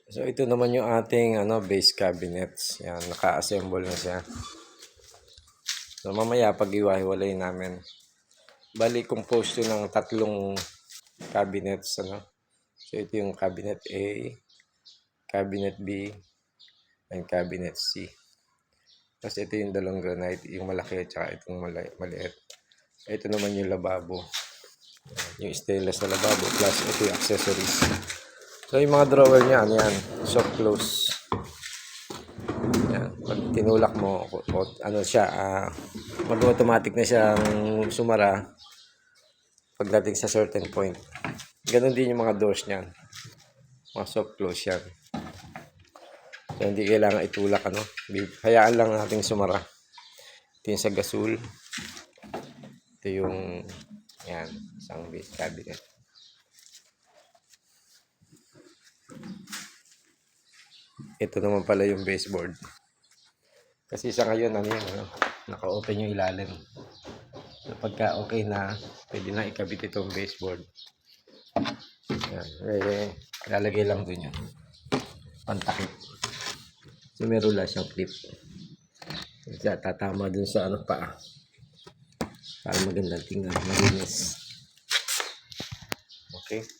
So ito naman yung ating base cabinets. Yan, naka-assemble na siya. So mamaya pag iwahiwalay namin. Bali composed to ng tatlong cabinets So ito yung cabinet A, cabinet B, and cabinet C. Tapos ito yung dalawang granite, yung malaki at saka itong maliit. Ito naman yung lababo. Yung stainless na lababo plus ito yung accessories. So yung mga drawer niya, yan, soft close. Yan, pag tinulak mo, mag-automatic na siyang sumara pagdating sa certain point. Ganon din yung mga doors niyan. Mga soft close yan. So hindi kailangan itulak hayaan lang nating sumara. Ito yung sa gasol. Ito yung yan, isang base cabinet. Ito naman pala yung baseboard. Kasi sa ngayon, naka-open yung ilalim. So, pagka okay na, pwede na ikabit itong baseboard. Yan. Lalagay lang dun yun. Pantakip. So, meron lang siyang clip. So, tatama dun sa paa. Para magandang tingnan. Malinis. Okay.